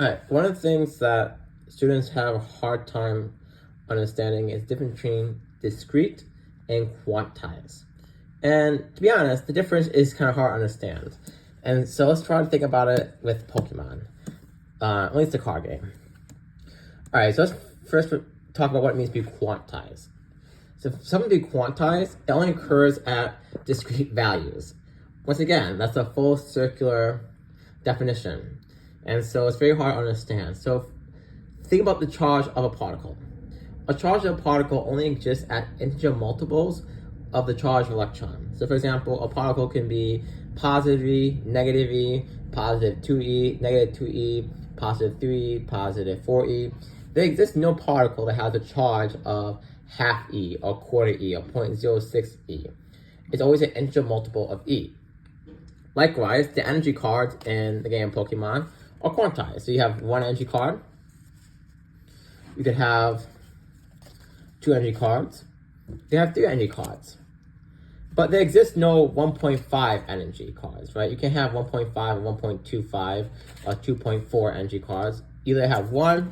All right, one of the things that students have a hard time understanding is the difference between discrete and quantize. And to be honest, the difference is kind of hard to understand. And so let's try to think about it with Pokemon, at least the card game. All right, so let's first talk about what it means to be quantized. So if something to be quantized, it only occurs at discrete values. Once again, that's a full circular definition. And so it's very hard to understand. So think about the charge of a particle. A charge of a particle only exists at integer multiples of the charge of an electron. So for example, a particle can be positive E, negative E, positive 2E, negative 2E, positive 3E, positive 4E. There exists no particle that has a charge of half E or quarter E or 0.06 E. It's always an integer multiple of E. Likewise, the energy cards in the game Pokemon are quantized. So you have one energy card. You could have two energy cards. You have three energy cards. But there exists no 1.5 energy cards, right? You can't have 1.5 or 1.25 or 2.4 energy cards. Either have 1,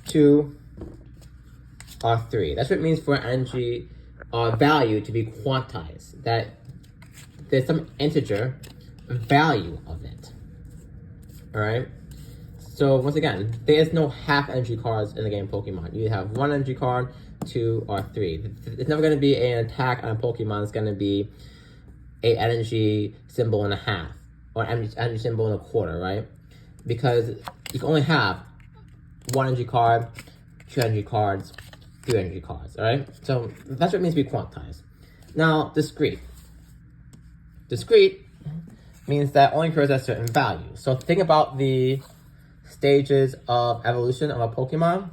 2, or 3. That's what it means for energy value to be quantized. That there's some integer value of it. All right. So once again, there's no half energy cards in the game Pokemon. You have one energy card, 2, or 3. It's never going to be an attack on a Pokemon. It's going to be an energy symbol and a half, or an energy symbol and a quarter, right? Because you can only have one energy card, two energy cards, three energy cards, all right? So that's what it means to be quantized. Now, discrete. Discrete means that only occurs at certain values. So think about the stages of evolution of a Pokemon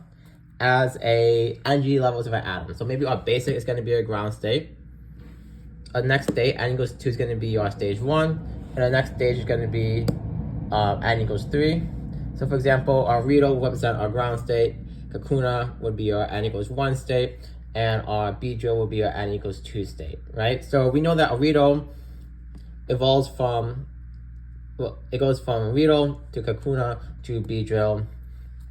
as energy levels of an atom. So maybe our basic is going to be a ground state. Our next state, n equals 2, is going to be our stage 1. And our next stage is going to be n equals 3. So for example, our Rito would represent our ground state. Kakuna would be our n equals 1 state. And our Beedrill would be our n equals 2 state, right? So we know that a Rito evolves from, well, it goes from Rito to Kakuna to Beedrill,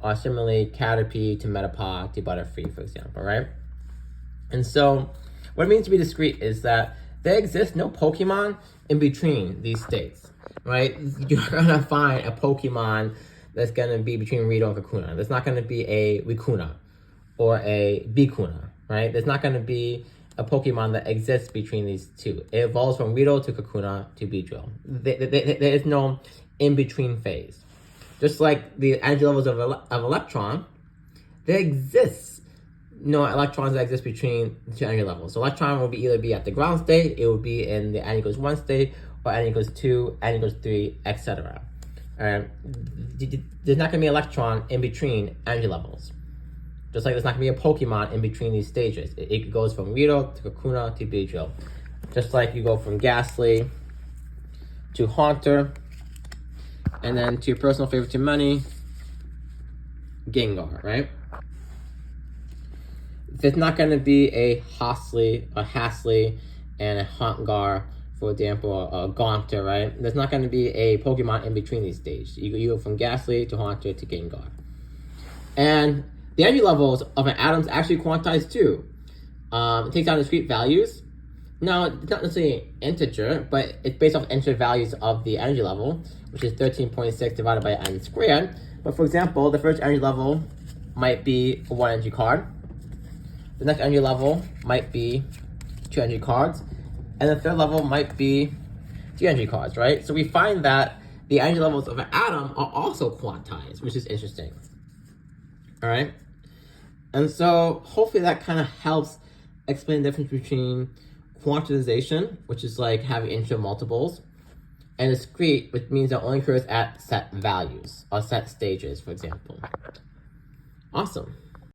or similarly Caterpie to Metapod to Butterfree, for example, right? And so what it means to be discrete is that there exists no Pokemon in between these states, right? You're gonna find a Pokemon that's gonna be between Rito and Kakuna. There's not gonna be a Rikuna or a Bikuna, right? There's not gonna be a Pokemon that exists between these two. It evolves from Rito to Kakuna to Beedrill. There is no in-between phase. Just like the energy levels of electron, there exists no electrons that exist between the two energy levels. So electron will either be at the ground state, it will be in the n equals 1 state, or n equals 2, n equals 3, etc. There's not going to be an electron in between energy levels. Just like there's not going to be a Pokemon in between these stages. It goes from Rito to Kakuna to Beedrill. Just like you go from Ghastly to Haunter, and then to your personal favorite to many, Gengar, right? There's not going to be a Hastly, and a Haungar, for example, a Gaunter, right? There's not going to be a Pokemon in between these stages. You go from Ghastly to Haunter to Gengar. And the energy levels of an atom is actually quantized too. It takes down discrete values. Now, it's not necessarily integer, but it's based off integer values of the energy level, which is 13.6 divided by n squared. But for example, the first energy level might be a 1 energy card. The next energy level might be 2 energy cards. And the third level might be 3 energy cards, right? So we find that the energy levels of an atom are also quantized, which is interesting. All right? And so hopefully that kind of helps explain the difference between quantization, which is like having integer multiples, and discrete, which means it only occurs at set values or set stages, for example. Awesome.